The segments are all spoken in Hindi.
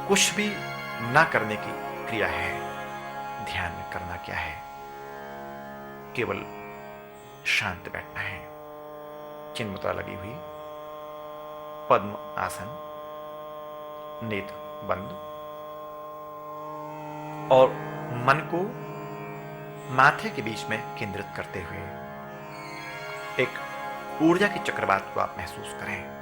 कुछ भी ना करने की क्रिया है। ध्यान में करना क्या है? केवल शांत बैठना है, चिन्मुद्रा लगी हुई, पद्म आसन, नेत्र बंद, और मन को माथे के बीच में केंद्रित करते हुए एक ऊर्जा के चक्रवात को आप महसूस करें।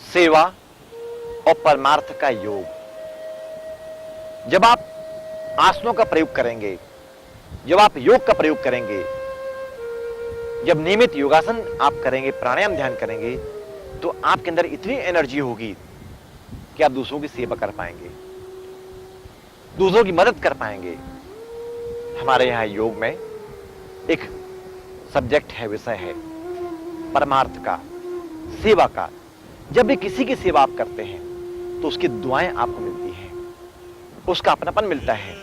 सेवा और परमार्थ का योग। जब आप आसनों का प्रयोग करेंगे, जब आप योग का प्रयोग करेंगे, जब नियमित योगासन आप करेंगे, प्राणायाम ध्यान करेंगे, तो आपके अंदर इतनी एनर्जी होगी कि आप दूसरों की सेवा कर पाएंगे, दूसरों की मदद कर पाएंगे। हमारे यहां योग में एक सब्जेक्ट है, विषय है परमार्थ का, सेवा का। जब भी किसी की सेवा आप करते हैं तो उसकी दुआएं आपको मिलती हैं, उसका अपनापन मिलता है।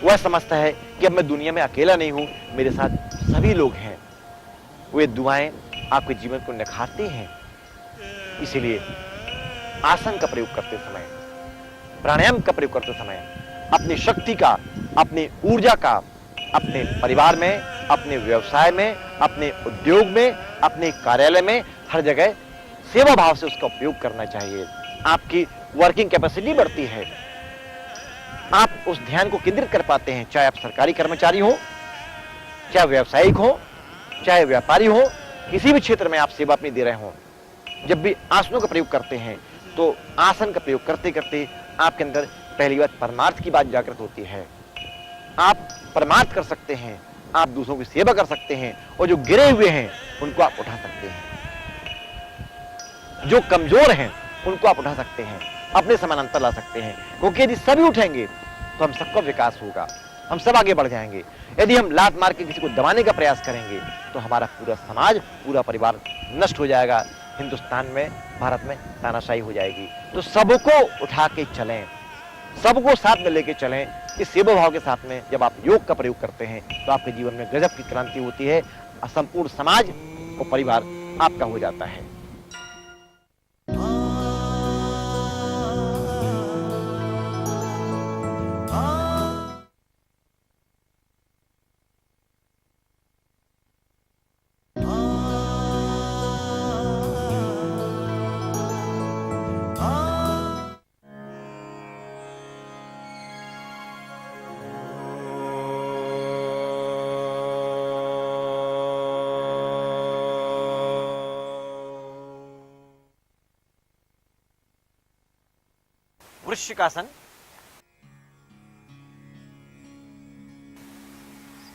वह समझता है कि अब मैं दुनिया में अकेला नहीं हूं, मेरे साथ सभी लोग हैं। वे दुआएं आपके जीवन को निखारती हैं। इसीलिए आसन का प्रयोग करते समय, प्राणायाम का प्रयोग करते समय अपनी शक्ति का, अपनी ऊर्जा का अपने परिवार में, अपने व्यवसाय में, अपने उद्योग में, अपने कार्यालय में, हर जगह सेवा भाव से उसका उपयोग करना चाहिए। आपकी वर्किंग कैपेसिटी बढ़ती है, आप उस ध्यान को केंद्रित कर पाते हैं। चाहे आप सरकारी कर्मचारी हो, चाहे व्यावसायिक हो, चाहे व्यापारी हो, किसी भी क्षेत्र में आप सेवा अपनी दे रहे हो, जब भी आसनों का प्रयोग करते हैं तो आसन का प्रयोग करते करते आपके अंदर पहली बात परमार्थ की बात जागृत होती है। आप परमार्थ कर सकते हैं, आप दूसरों की सेवा कर सकते हैं, और जो गिरे हुए हैं उनको आप उठा सकते हैं, जो कमजोर हैं उनको आप उठा सकते हैं, अपने समानांतर ला सकते हैं। क्योंकि यदि सभी उठेंगे तो हम सबका विकास होगा, हम सब आगे बढ़ जाएंगे। यदि हम लात मार के किसी को दबाने का प्रयास करेंगे तो हमारा पूरा समाज, पूरा परिवार नष्ट हो जाएगा। हिंदुस्तान में, भारत में तानाशाही हो जाएगी। तो सबको उठा के चलें, सबको साथ में लेके चलें। इस सेवा भाव के साथ में जब आप योग का प्रयोग करते हैं तो आपके जीवन में गजब की क्रांति होती है, संपूर्ण समाज और परिवार आपका हो जाता है। वृश्चिकासन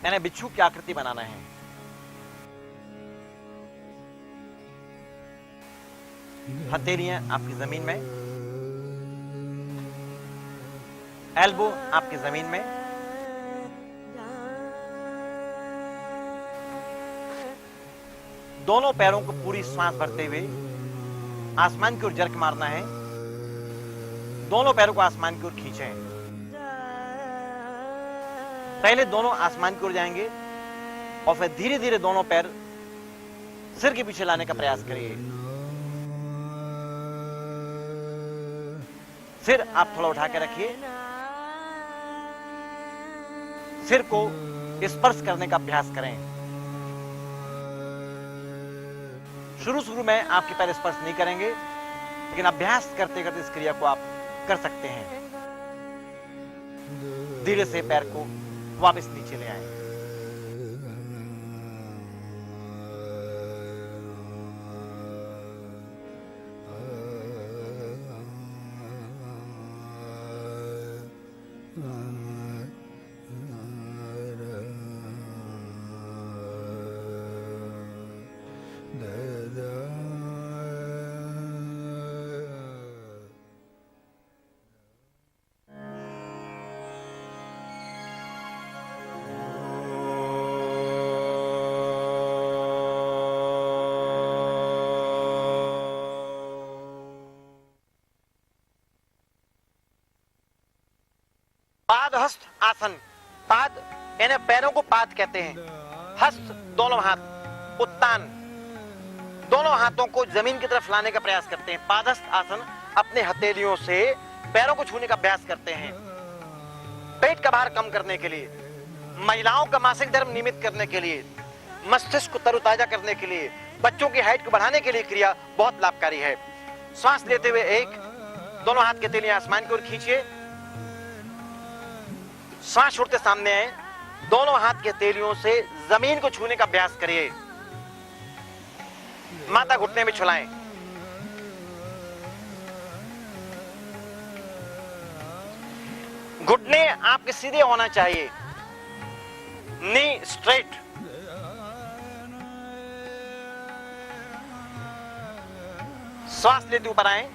यानी बिच्छू की आकृति बनाना है। हथेलियां आपकी जमीन में, एल्बो आपकी जमीन में, दोनों पैरों को पूरी सांस भरते हुए आसमान की ओर जर्क मारना है। दोनों पैरों को आसमान की ओर खींचें। पहले दोनों आसमान की ओर जाएंगे और फिर धीरे धीरे दोनों पैर सिर के पीछे लाने का प्रयास करिए। सिर आप थोड़ा उठा के रखिए। सिर को स्पर्श करने का अभ्यास करें। शुरू में आपके पैर स्पर्श नहीं करेंगे, लेकिन अभ्यास करते करते इस क्रिया को आप कर सकते हैं। धीरे से पैर को वापस नीचे ले आए। पाद हस्त आसन। पाद यानी पैरों को पाद कहते हैं। हस्त दोनों हाथ, उत्तान दोनों हाथों को जमीन की तरफ लाने का प्रयास करते हैं। पादस्थ आसन अपने हथेलियों से पैरों को छूने का अभ्यास करते हैं। पेट का भार कम करने के लिए, महिलाओं का मासिक धर्म नियमित करने के लिए, मस्तिष्क को तरोताजा करने के लिए, बच्चों की हाइट को बढ़ाने के लिए क्रिया बहुत लाभकारी है। श्वास लेते हुए एक, दोनों हाथ की हथेलियां आसमान की ओर खींचिए। श्वास छोड़ते सामने आए। दोनों हाथ की हथेलियों से जमीन को छूने का अभ्यास करिए। माथा घुटने में छुलाएं। घुटने आपके सीधे होना चाहिए। Knee straight. श्वास लेते ऊपर आए।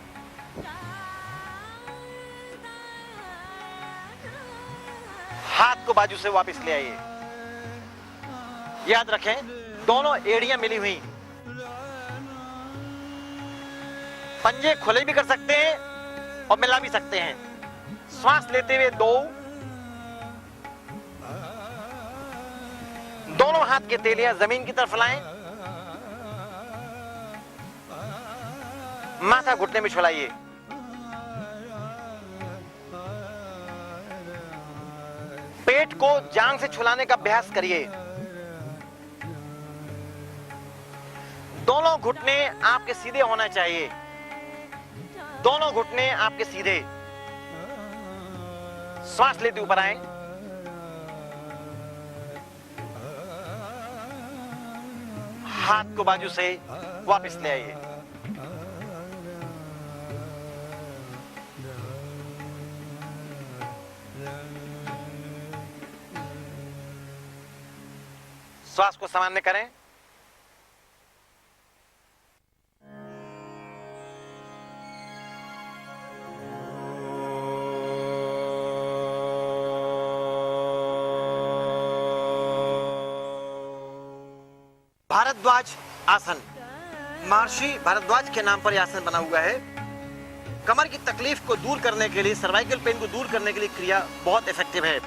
हाथ को बाजू से वापस ले आइए। याद रखें, दोनों एड़ियां मिली हुई। पंजे खुले भी कर सकते हैं और मिला भी सकते हैं। श्वास लेते हुए दो, दोनों हाथ के तेलियां जमीन की तरफ लाएं। माथा घुटने में छुलाइए। पेट को जांघ से छुलाने का अभ्यास करिए। दोनों घुटने आपके सीधे होना चाहिए। दोनों घुटने आपके सीधे। श्वास लेते ऊपर आए। हाथ को बाजू से वापस ले आइए। श्वास को सामान्य करें। भारद्वाज आसन। महर्षि भारद्वाज के नाम पर यह आसन बना हुआ है। कमर की तकलीफ को दूर करने के लिए, सर्वाइकल पेन को दूर करने के लिए क्रिया बहुत इफेक्टिव है।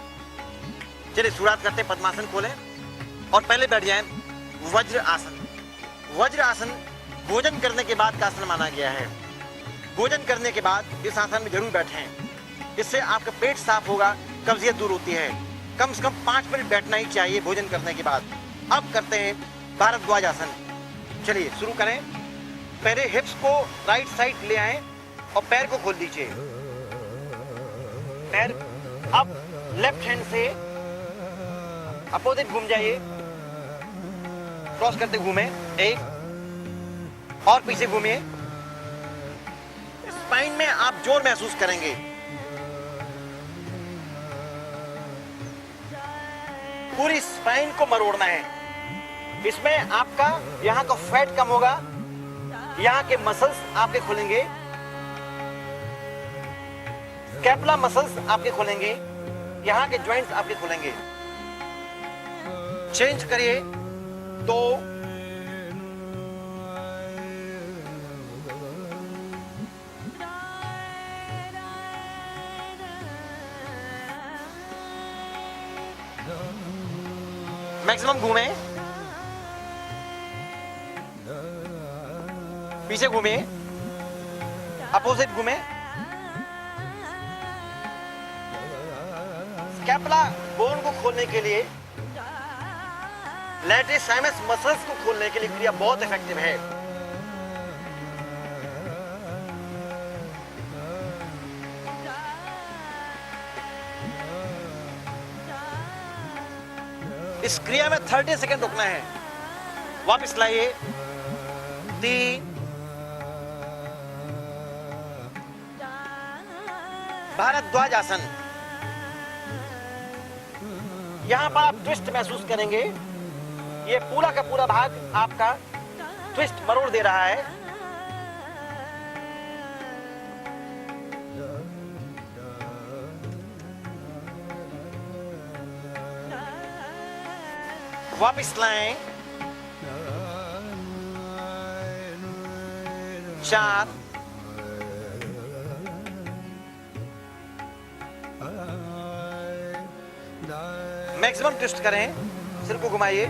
चलिए शुरुआत करते हैं। पद्मासन खोलें और पहले बैठ जाएं। वज्र आसन। वज्र आसन भोजन करने के बाद का आसन माना गया है। भोजन करने के बाद इस आसन में जरूर बैठें। इससे आपका पेट साफ होगा, कब्जियत दूर होती है। कम से कम 5 मिनट बैठना ही चाहिए भोजन करने के बाद। अब करते हैं भारद्वाज आसन। चलिए शुरू करें। पहले हिप्स को राइट साइड ले आएं और पैर को खोल दीजिए। पैर अब लेफ्ट हैंड से अपोजिट घूम जाइए। क्रॉस करते घूमे। एक और पीछे घूमिए। स्पाइन में आप जोर महसूस करेंगे। पूरी स्पाइन को मरोड़ना है। इसमें आपका यहां का फैट कम होगा, यहां के मसल्स आपके खुलेंगे। स्कैपुला मसल्स आपके खुलेंगे, यहां के जॉइंट्स आपके खुलेंगे। चेंज करिए तो मैक्सिमम घूमे, पीछे घूमे, अपोजिट घूमे। स्कैपुला बोन को खोलने के लिए, लैटिसिमस मसल्स को खोलने के लिए क्रिया बहुत इफेक्टिव है। इस क्रिया में 30 सेकंड रुकना है। वापस लाइए, 3, भारद्वाज आसन। यहां पर आप ट्विस्ट महसूस करेंगे, ये पूरा का पूरा भाग आपका ट्विस्ट मरोड़ दे रहा है। वापिस लाएं, 4, मैक्सिमम ट्विस्ट करें, सिर को घुमाइए,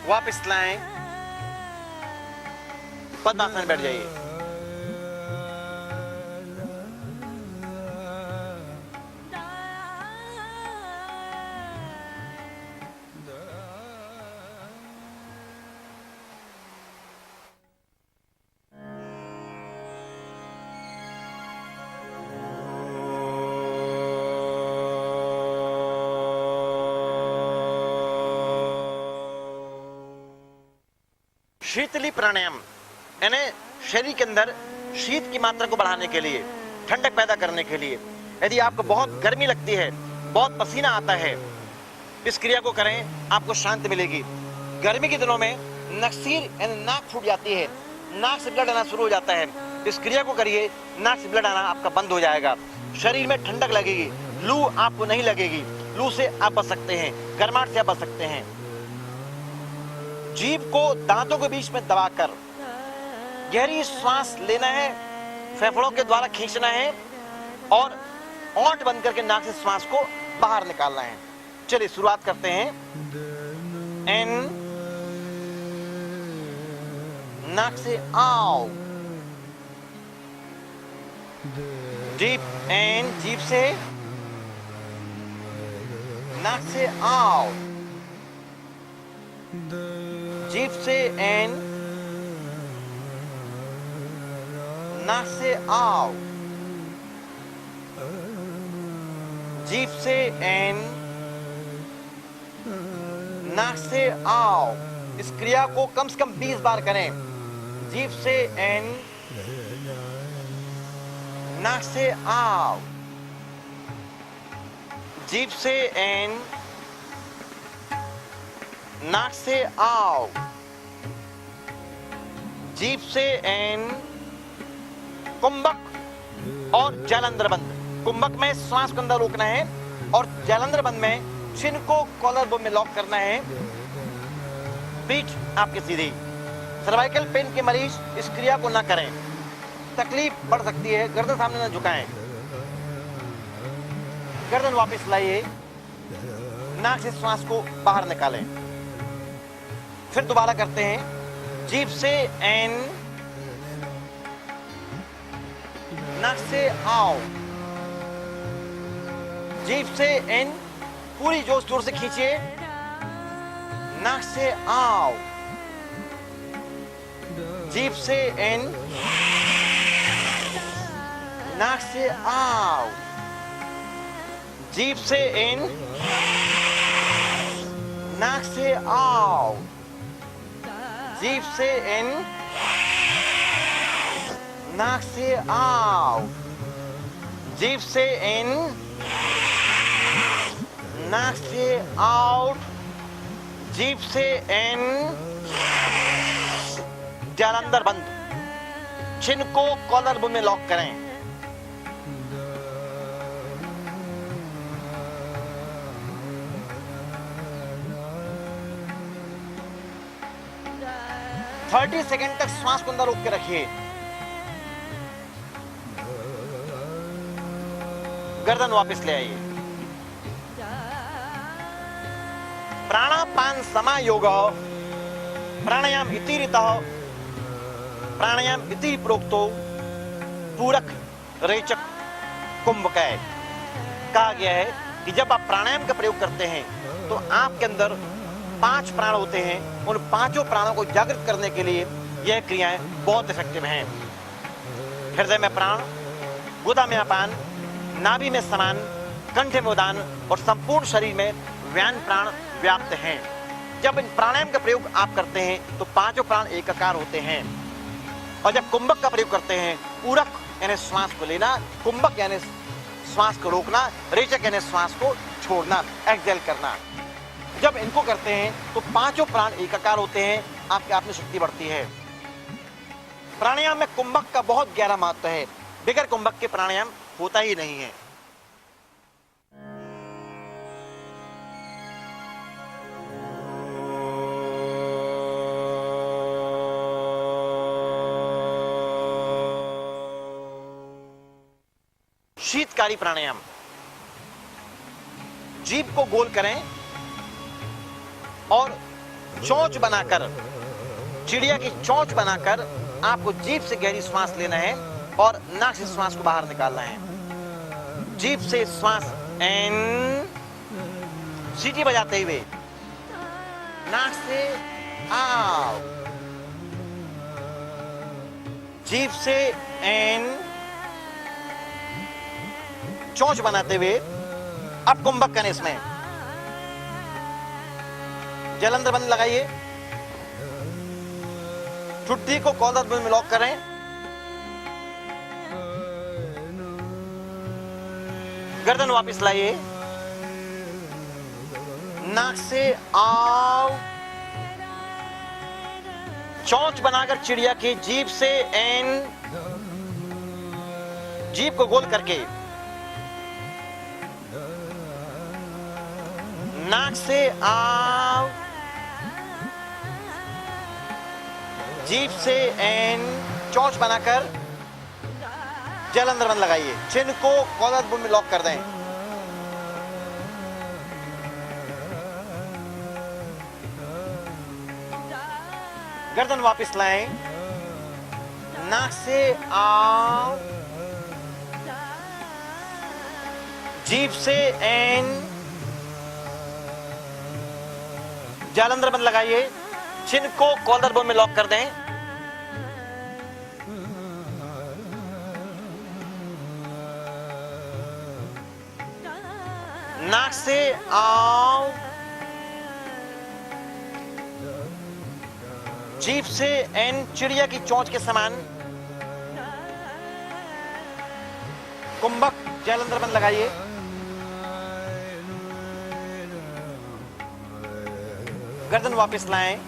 वापस लाएं, पद्मासन में बैठ जाइए। शीतली प्राणायाम, यानी शरीर के अंदर शीत की मात्रा को बढ़ाने के लिए, ठंडक पैदा करने के लिए। यदि आपको बहुत गर्मी लगती है, बहुत पसीना आता है, इस क्रिया को करें, आपको शांति मिलेगी। गर्मी के दिनों में नक्सीर यानी नाक फूट जाती है, नाक से ब्लड आना शुरू हो जाता है। इस क्रिया को करिए, नाक से ब्लड आना आपका बंद हो जाएगा, शरीर में ठंडक लगेगी, लू आपको नहीं लगेगी। लू से आप बच सकते हैं, गर्माहट से आप बच सकते हैं। जीभ को दांतों के बीच में दबाकर गहरी सांस लेना है, फेफड़ों के द्वारा खींचना है और ओंठ बंद करके नाक से श्वास को बाहर निकालना है। चलिए शुरुआत करते हैं। इन, नाक से आओ, डीप इन, जीभ से, नाक से आओ, जीभ से इन, नाक से आओ, जीभ से इन, नाक से आओ। इस क्रिया को कम से कम 20 बार करें। जीभ से इन, नाक से आओ, जीभ से इन, नाक से आओ, जीभ से इन। कुंभक और जलंधर बंद। कुंभक में श्वास को अंदर रोकना है और जलंधर बंद में चिन को कॉलर बोन में लॉक करना है। पीठ आपकी सीधी। सर्वाइकल पेन के मरीज इस क्रिया को ना करें, तकलीफ बढ़ सकती है। गर्दन सामने ना झुकाएं, गर्दन वापस लाइए, नाक से श्वास को बाहर निकालें। फिर दोबारा करते हैं। जीभ से इन, नाक से आओ, जीभ से इन, पूरी जोश जोर से खींचिए, नाक से आओ, जीभ से इन, नाक से आओ, जीभ से इन, नाक से आओ, जीभ से इन, नाक से आओ, जीभ से इन, नाक से आउट, जीभ से इन, जालंधर बंद। चिन को कॉलर बोन में लॉक करें। थर्टी सेकेंड तक श्वास को अंदर रोक के रखिए। गर्दन वापस ले आइए। प्राणापान समायोग, प्राणायाम इति रीतः, प्राणायाम इति प्रोक्तो, पूरक रेचक कुंभकाय। कहा गया है कि जब आप प्राणायाम का प्रयोग करते हैं तो आपके अंदर 5 प्राण होते हैं। उन 5 प्राणों को जागृत करने के लिए यह क्रियाएं बहुत इफेक्टिव हैं। हृदय में प्राण, गुदा में अपान, नाभि में समान, कंठ में उदान और संपूर्ण शरीर में व्यान प्राण व्याप्त हैं। जब इन प्राणायाम का प्रयोग आप करते हैं तो 5 प्राण एकाकार होते हैं। और जब कुंभक का प्रयोग करते हैं, पूरक यानी श्वास को लेना, कुंभक यानी श्वास को रोकना, रेचक यानी श्वास को छोड़ना, एक्सहेल करना। जब इनको करते हैं तो 5 प्राण एकाकार होते हैं, आपके आप में शक्ति बढ़ती है। प्राणायाम में कुंभक का बहुत गहरा महत्व है। बगैर कुंभक के प्राणायाम होता ही नहीं है। शीतकारी प्राणायाम। जीभ को गोल करें और चोंच बनाकर, चिड़िया की चोंच बनाकर आपको जीभ से गहरी श्वास लेना है और नाक से श्वास को बाहर निकालना है। जीभ से श्वास इन, सीटी बजाते हुए, नाक से आउट, जीभ से इन, चोंच बनाते हुए। अब कुंभक करें। इसमें जलंधर बंद लगाइए। ठुड्डी को कॉलर बोन में लॉक करें। गर्दन वापस लाइए। नाक से आउट, चोंच बनाकर चिड़िया की जीभ से इन, जीभ को गोल करके नाक से आउट, जीभ से इन, चोंच बनाकर जलंधर बंद लगाइए। चिन्ह को कॉलर बोन में लॉक कर दें। गर्दन वापस लाएं। नाक से आउट, जीभ से इन, जालंधर बंद लगाइए। चिन्ह को कॉलर बोन में लॉक कर दें। नाक से आउट, जीभ से इन, चिड़िया की चोंच के समान। कुंभक, जालंधर बंद लगाइए। गर्दन वापस लाएं।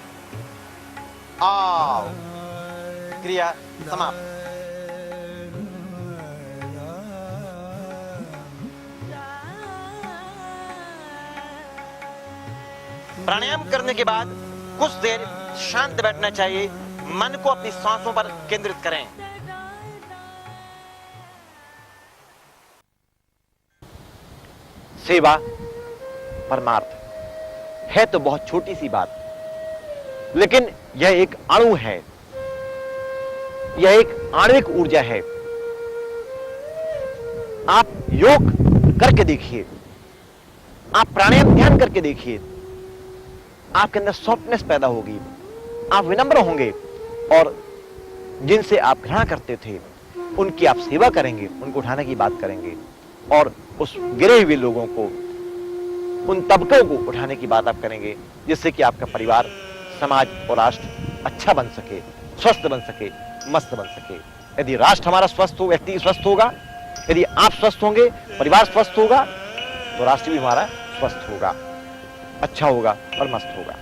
आओ, क्रिया समाप्त। प्राणायाम करने के बाद कुछ देर शांत बैठना चाहिए। मन को अपनी सांसों पर केंद्रित करें। सेवा परमार्थ है तो बहुत छोटी सी बात, लेकिन यह एक अणु है, यह एक आणविक ऊर्जा है। आप योग करके देखिए, आप प्राणायाम ध्यान करके देखिए, आपके अंदर सॉफ्टनेस पैदा होगी, आप विनम्र होंगे और जिनसे आप घृणा करते थे उनकी आप सेवा करेंगे, उनको उठाने की बात करेंगे और उस गिरे हुए लोगों को, उन तबकों को उठाने की बात आप करेंगे, जिससे कि आपका परिवार, समाज और राष्ट्र अच्छा बन सके, स्वस्थ बन सके, मस्त बन सके। यदि राष्ट्र हमारा स्वस्थ हो, व्यक्ति स्वस्थ होगा, यदि आप स्वस्थ होंगे, परिवार स्वस्थ होगा, तो राष्ट्र भी हमारा स्वस्थ होगा, अच्छा होगा और मस्त होगा।